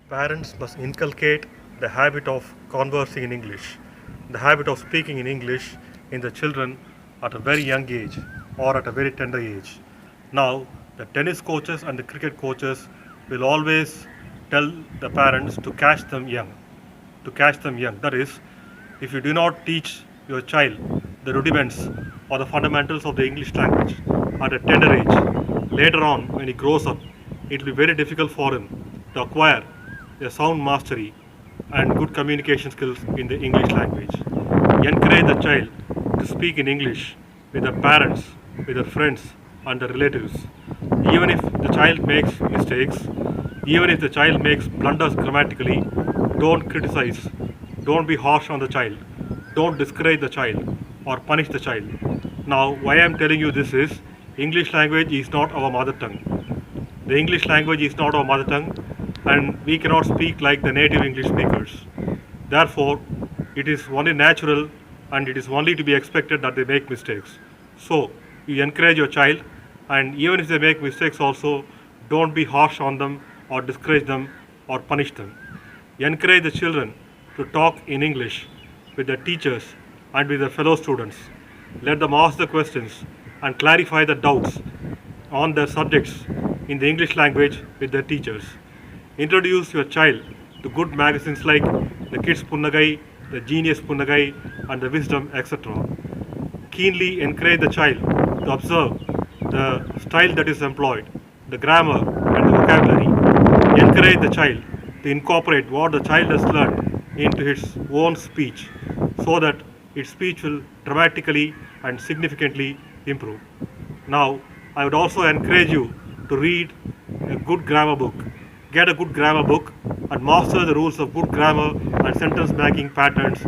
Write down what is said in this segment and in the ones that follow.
Parents must inculcate the habit of conversing in English, the habit of speaking in English in the children at a very young age or at a very tender age. Now, the tennis coaches and the cricket coaches will always tell the parents to catch them young. To catch them young. That is, if you do not teach your child the rudiments or the fundamentals of the English language at a tender age, later on when he grows up, it will be very difficult for him to acquire a sound mastery and good communication skills in the English language. Encourage the child to speak in English with their parents, with their friends, and their relatives. Even if the child makes mistakes, even if the child makes blunders grammatically, don't criticize, don't be harsh on the child, don't discourage the child or punish the child. Now, why I am telling you this is English language is not our mother tongue. The English language is not our mother tongue, and we cannot speak like the native English speakers. Therefore, it is only natural and it is only to be expected that they make mistakes. So, you encourage your child, and even if they make mistakes also, don't be harsh on them or discourage them or punish them. Encourage the children to talk in English with their teachers and with their fellow students. Let them ask the questions and clarify the doubts on their subjects in the English language with their teachers. Introduce your child to good magazines like the Kids Punnagai, the Genius Punnagai, and the Wisdom, etc. Keenly encourage the child to observe the style that is employed, the grammar and the vocabulary. Encourage the child to incorporate what the child has learned into its own speech so that its speech will dramatically and significantly improve. Now, I would also encourage you to read a good grammar book. Get a good grammar book and master the rules of good grammar and sentence making patterns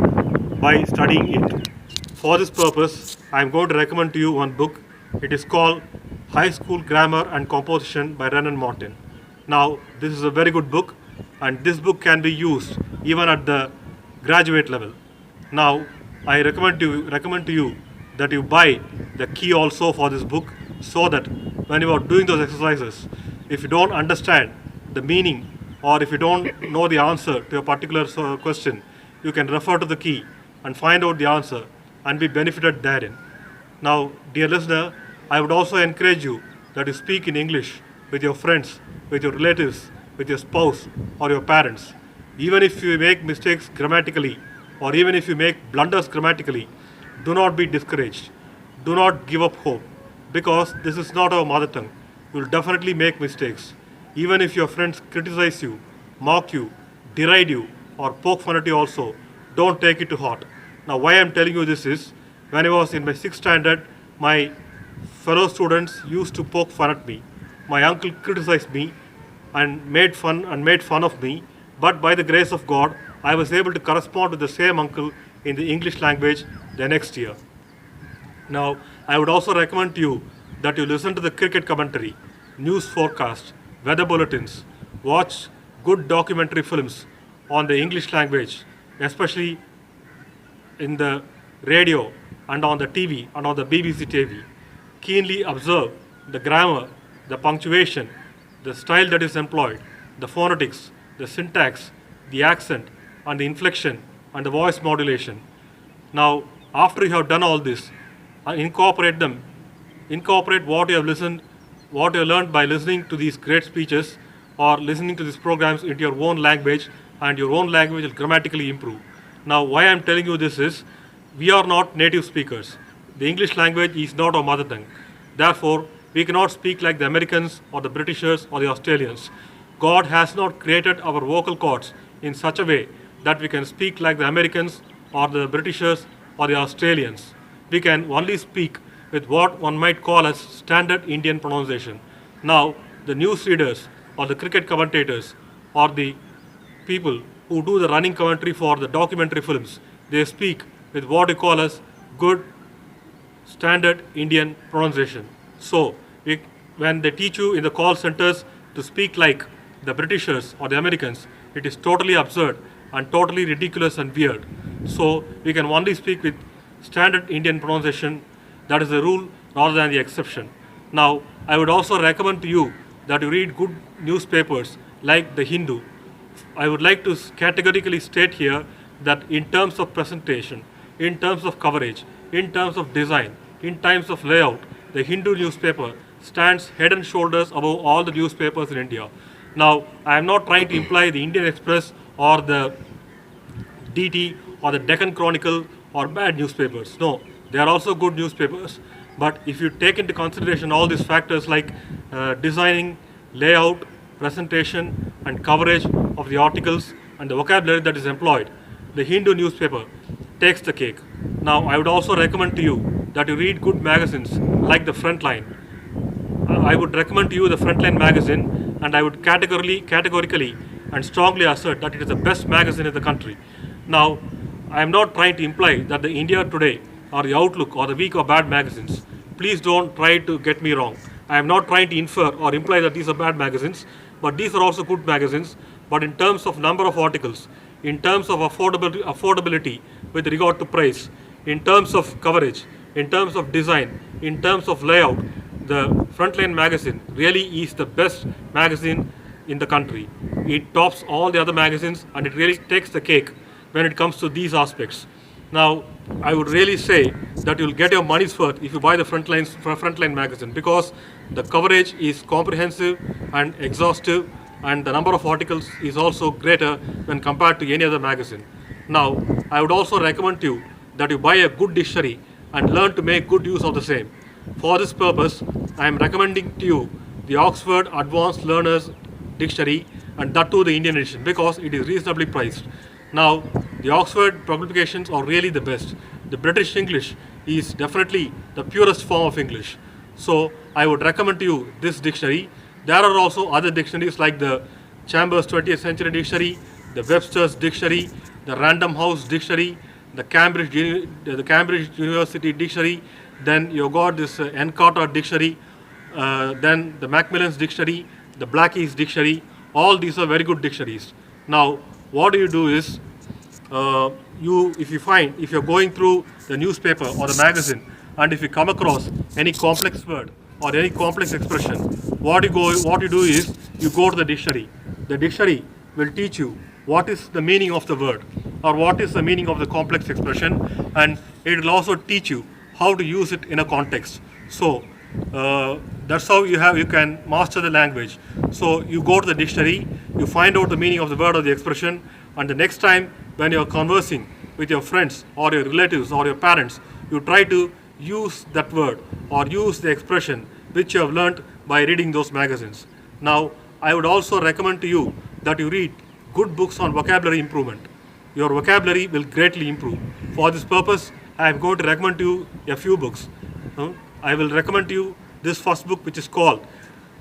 by studying it. For this purpose, I am going to recommend to you one book. It is called High School Grammar and Composition by Renan Martin. Now, this is a very good book, and this book can be used even at the graduate level. Now, I recommend to you that you buy the key also for this book, so that when you are doing those exercises, if you don't understand the meaning or if you don't know the answer to a particular question, you can refer to the key and find out the answer and be benefited therein. Now, dear listener, I would also encourage you that you speak in English with your friends, with your relatives, with your spouse or your parents. Even if you make mistakes grammatically or even if you make blunders grammatically, do not be discouraged. Do not give up hope, because this is not our mother tongue. You will definitely make mistakes. Even if your friends criticize you, mock you, deride you, or poke fun at you also, don't take it to heart. Now, why I am telling you this is, when I was in my 6th standard, my fellow students used to poke fun at me. My uncle criticized me and made fun of me, but by the grace of God, I was able to correspond with the same uncle in the English language the next year. Now, I would also recommend to you that you listen to the cricket commentary, news forecast, weather bulletins, watch good documentary films on the English language, especially in the radio and on the TV and on the BBC TV. Keenly observe the grammar, the punctuation, the style that is employed, the phonetics, the syntax, the accent, and the inflection and the voice modulation. Now, after you have done all this, incorporate them. Incorporate what you have listened, what you have learned by listening to these great speeches or listening to these programs into your own language, and your own language will grammatically improve. Now, why I am telling you this is, we are not native speakers. The English language is not our mother tongue. Therefore, we cannot speak like the Americans or the Britishers or the Australians. God has not created our vocal cords in such a way that we can speak like the Americans or the Britishers or the Australians. We can only speak with what one might call as standard Indian pronunciation. Now, the news readers or the cricket commentators or the people who do the running commentary for the documentary films, they speak with what we call as good standard Indian pronunciation. So, when they teach you in the call centers to speak like the Britishers or the Americans, it is totally absurd and totally ridiculous and weird. So, we can only speak with standard Indian pronunciation. That is the rule rather than the exception. Now, I would also recommend to you that you read good newspapers like The Hindu, I would like to categorically state here that in terms of presentation, in terms of coverage, in terms of design, in terms of layout, the Hindu newspaper stands head and shoulders above all the newspapers in India. Now, I am not trying to imply the Indian Express or the DT or the Deccan Chronicle or bad newspapers. No, they are also good newspapers. But if you take into consideration all these factors like designing, layout, presentation, and coverage of the articles and the vocabulary that is employed, the Hindu newspaper takes the cake. Now, I would also recommend to you that you read good magazines like the Frontline. I would recommend to you the Frontline magazine, and I would categorically and strongly assert that it is the best magazine in the country. Now, I am not trying to imply that the India Today or the Outlook or the weak or bad magazines. Please don't try to get me wrong. I am not trying to infer or imply that these are bad magazines, but these are also good magazines. But in terms of number of articles, in terms of affordability with regard to price, in terms of coverage, in terms of design, in terms of layout, the Frontline magazine really is the best magazine in the country. It tops all the other magazines and it really takes the cake when it comes to these aspects. Now, I would really say that you'll get your money's worth if you buy the Frontline magazine, because the coverage is comprehensive and exhaustive, and the number of articles is also greater when compared to any other magazine. Now, I would also recommend to you that you buy a good dictionary and learn to make good use of the same. For this purpose, I am recommending to you the Oxford Advanced Learners Dictionary, and that too the Indian edition, because it is reasonably priced. Now, the Oxford publications are really the best. The British English is definitely the purest form of English. So, I would recommend to you this dictionary. There are also other dictionaries like the Chambers 20th Century Dictionary, the Webster's Dictionary, the Random House Dictionary, the Cambridge University Dictionary. Then you got this Encarta Dictionary, then the Macmillan's Dictionary, the Blackie's Dictionary. All these are very good dictionaries. Now, what do you do is, if you're going through the newspaper or the magazine, and if you come across any complex word or any complex expression, what you do is you go to the dictionary. The dictionary will teach you what is the meaning of the word or what is the meaning of the complex expression, and it will also teach you how to use it in a context. So that's how you can master the language. So you go to the dictionary, you find out the meaning of the word or the expression, and the next time when you're conversing with your friends or your relatives or your parents, you try to use that word or use the expression which you have learnt by reading those magazines. Now, I would also recommend to you that you read good books on vocabulary improvement. Your vocabulary will greatly improve. For this purpose, I am going to recommend to you a few books. I will recommend to you this first book, which is called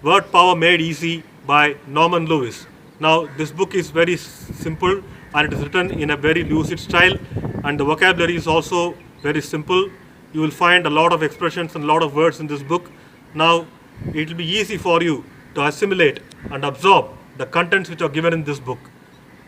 Word Power Made Easy by Norman Lewis. Now, this book is very simple and it is written in a very lucid style, and the vocabulary is also very simple. You will find a lot of expressions and a lot of words in this book. Now, it will be easy for you to assimilate and absorb the contents which are given in this book.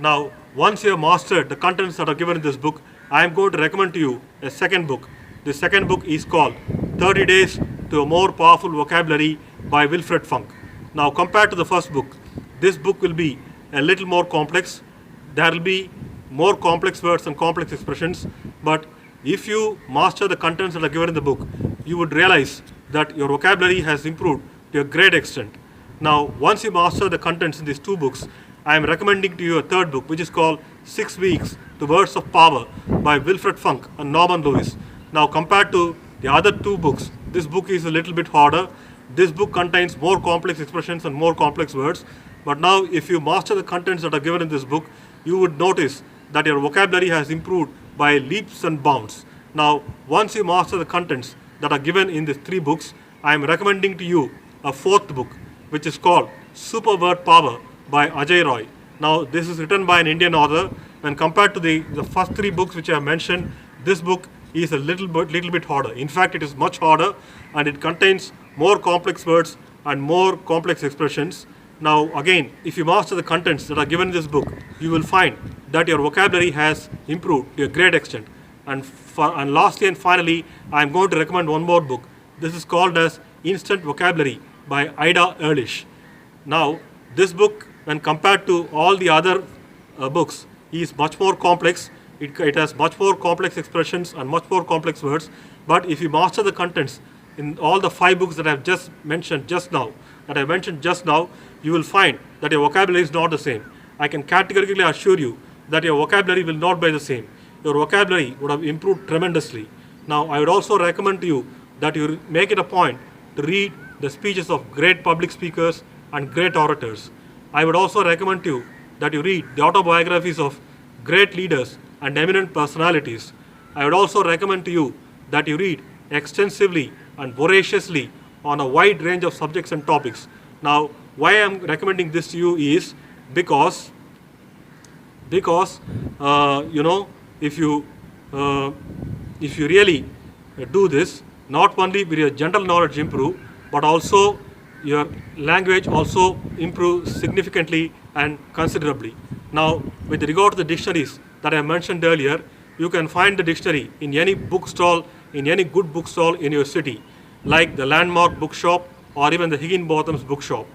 Now, once you have mastered the contents that are given in this book, I am going to recommend to you a second book. The second book is called 30 Days to a More Powerful Vocabulary by Wilfred Funk. Now, compared to the first book, this book will be a little more complex. There will be more complex words and complex expressions, but if you master the contents that are given in the book, you would realize that your vocabulary has improved to a great extent. Now, once you master the contents in these two books, I am recommending to you a third book, which is called 6 Weeks to Words of Power by Wilfred Funk and Norman Lewis. Now, compared to the other two books, this book is a little bit harder. This book contains more complex expressions and more complex words. But now, if you master the contents that are given in this book, you would notice that your vocabulary has improved by leaps and bounds. Now, once you master the contents that are given in these three books, I am recommending to you a fourth book, which is called Super Word Power by Ajay. Now, this is written by an Indian author. When compared to the first three books which I have mentioned, this book is a little bit harder. In fact, it is much harder, and it contains more complex words and more complex expressions. Now, again, if you master the contents that are given in this book, you will find that your vocabulary has improved to a great extent. And lastly and finally, I am going to recommend one more book. This is called as Instant Vocabulary by Ida Ehrlish. Now, this book, when compared to all the other books is much more complex. It has much more complex expressions and much more complex words. But if you master the contents in all the 5 books that I have just mentioned just now, you will find that your vocabulary is not the same. I can categorically assure you that your vocabulary will not be the same. Your vocabulary would have improved tremendously. Now, I would also recommend to you that you make it a point to read the speeches of great public speakers and great orators. I would also recommend to you that you read the autobiographies of great leaders and eminent personalities. I would also recommend to you that you read extensively and voraciously on a wide range of subjects and topics. Now, why I am recommending this to you is because if you really do this, not only will your general knowledge improve, but also your language also improve significantly and considerably. Now, with regard to the dictionaries that I mentioned earlier, you can find the dictionary in any bookstall, in any good bookstall in your city, like the Landmark Bookshop or even the Higginbotham's Bookshop.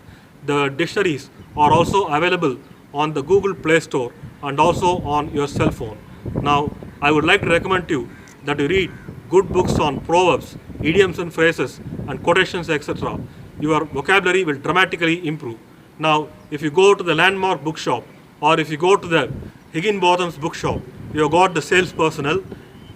The dictionaries are also available on the Google Play Store and also on your cell phone. Now, I would like to recommend to you that you read good books on proverbs, idioms and phrases and quotations, etc. Your vocabulary will dramatically improve. Now, if you go to the Landmark Bookshop or if you go to the Higginbotham's Bookshop, you have got the sales personnel.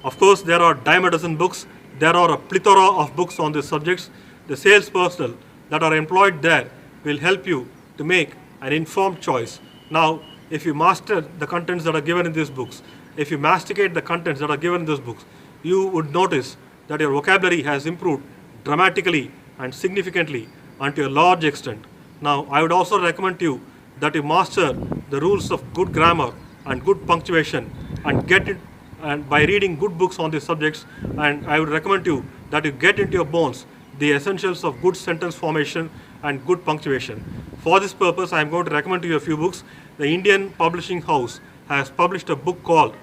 Of course, there are dime a dozen books. There are a plethora of books on these subjects. The sales personnel that are employed there will help you to make an informed choice. Now, if you master the contents that are given in these books, if you masticate the contents that are given in these books, you would notice that your vocabulary has improved dramatically and significantly and to a large extent. Now, I would also recommend to you that you master the rules of good grammar and good punctuation and get it and by reading good books on these subjects, and I would recommend you that you get into your bones the essentials of good sentence formation and good punctuation. For this purpose, I am going to recommend to you a few books. The Indian Publishing House has published a book called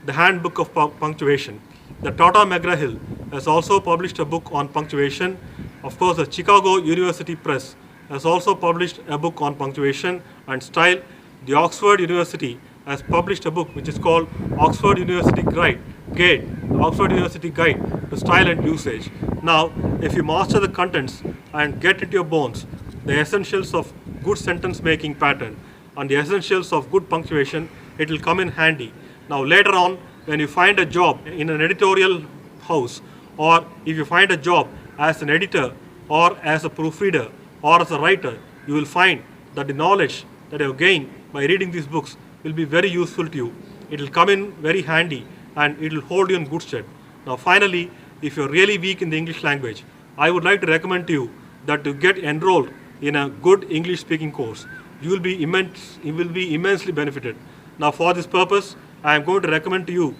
The Handbook of Punctuation. The Tata McGraw-Hill has also published a book on punctuation. Of course, the Chicago University Press has also published a book on punctuation and style. The Oxford University has published a book which is called Oxford University Guide, the Oxford University Guide to Style and Usage. Now, if you master the contents and get into your bones the essentials of good sentence making pattern and the essentials of good punctuation, it will come in handy. Now, later on, when you find a job in an editorial house, or if you find a job as an editor or as a proofreader or as a writer, you will find that the knowledge that you have gained by reading these books will be very useful to you. It will come in very handy and it will hold you in good stead. Now, finally, if you are really weak in the English language, I would like to recommend to you that to get enrolled in a good English speaking course. You will be immensely benefited. Now, for this purpose, I am going to recommend to you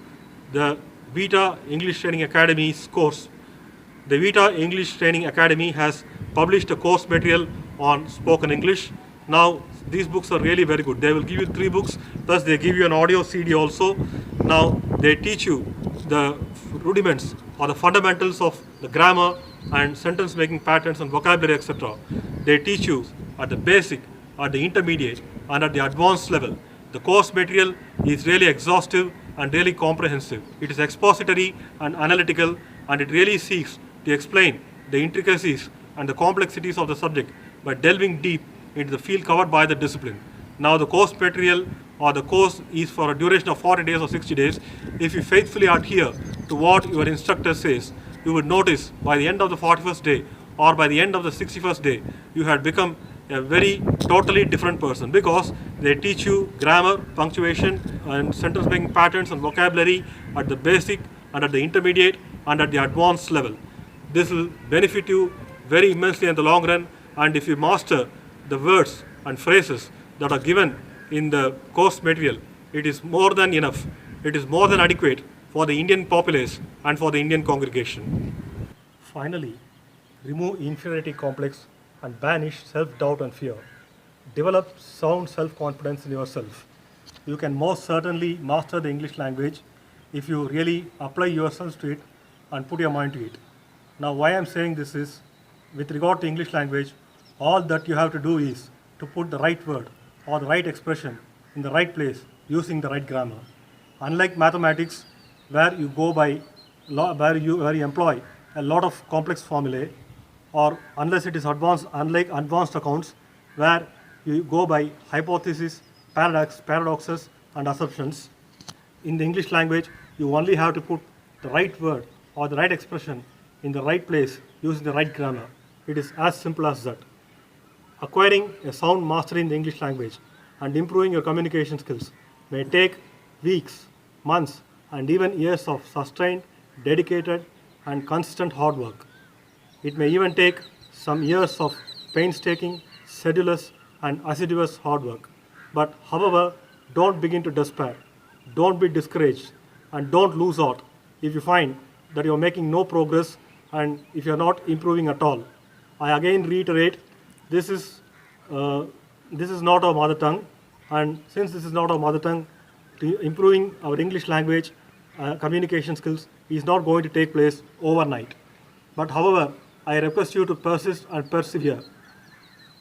the Vita English Training Academy's course. The Vita English Training Academy has published a course material on spoken English. Now, these books are really very good. They will give you 3 books, plus they give you an audio CD also. Now, they teach you the rudiments or the fundamentals of the grammar and sentence making patterns and vocabulary, etc. They teach you at the basic, at the intermediate, and at the advanced level. The course material is really exhaustive and really comprehensive. It is expository and analytical, and it really seeks to explain the intricacies and the complexities of the subject by delving deep into the field covered by the discipline. Now, the course material or the course is for a duration of 40 days or 60 days. If you faithfully adhere to what your instructor says, you would notice by the end of the 41st day or by the end of the 61st day, you had become a very totally different person, because they teach you grammar, punctuation and sentence making patterns and vocabulary at the basic and at the intermediate and at the advanced level. This will benefit you very immensely in the long run, and if you master the words and phrases that are given in the course material, it is more than enough. It is more than adequate for the Indian populace and for the Indian congregation. Finally, remove inferiority complex and banish self-doubt and fear. Develop sound self-confidence in yourself. You can most certainly master the English language if you really apply yourself to it and put your mind to it. Now, why I am saying this is, with regard to English language, all that you have to do is to put the right word or the right expression in the right place using the right grammar. Unlike mathematics, where you go by where you employ a lot of complex formulae, or unless it is advanced, unlike advanced accounts, where you go by hypotheses, paradoxes, and assumptions. In the English language, you only have to put the right word or the right expression in the right place using the right grammar. It is as simple as that. Acquiring a sound mastery in the English language and improving your communication skills may take weeks, months, and even years of sustained, dedicated, and consistent hard work. It may even take some years of painstaking, sedulous, and assiduous hard work. But, however, don't begin to despair. Don't be discouraged, and don't lose out if you find that you are making no progress and if you are not improving at all. I again reiterate, this is not our mother tongue, and since this is not our mother tongue, improving our English language communication skills is not going to take place overnight. But however, I request you to persist and persevere.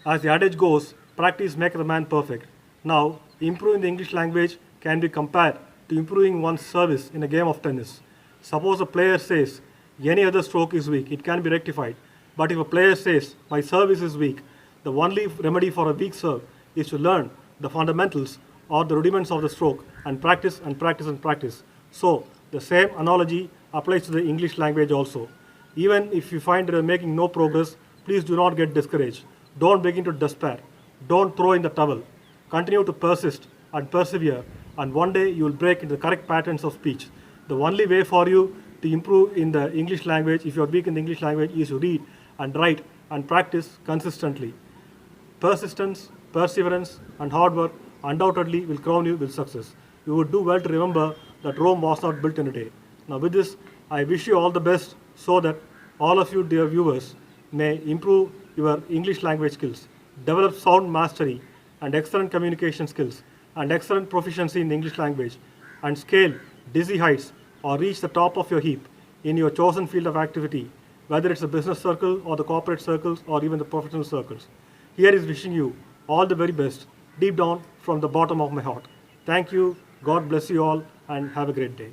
As the adage goes, practice makes the man perfect. Now, improving the English language can be compared to improving one's service in a game of tennis. Suppose a player says, any other stroke is weak, it can be rectified. But if a player says, my service is weak, the only remedy for a weak serve is to learn the fundamentals or the rudiments of the stroke and practice and practice and practice. So, the same analogy applies to the English language also. Even if you find that you're making no progress, please do not get discouraged. Don't begin to despair. Don't throw in the towel. Continue to persist and persevere, and one day you will break into the correct patterns of speech. The only way for you to improve in the English language, if you are weak in the English language, is to read and write and practice consistently. Persistence, perseverance, and hard work undoubtedly will crown you with success. You would do well to remember that Rome was not built in a day. Now, with this, I wish you all the best so that all of you, dear viewers, may improve your English language skills, develop sound mastery and excellent communication skills, and excellent proficiency in the English language, and scale dizzy heights or reach the top of your heap in your chosen field of activity, whether it's the business circle or the corporate circles or even the professional circles. Here is wishing you all the very best, deep down from the bottom of my heart. Thank you, God bless you all, and have a great day.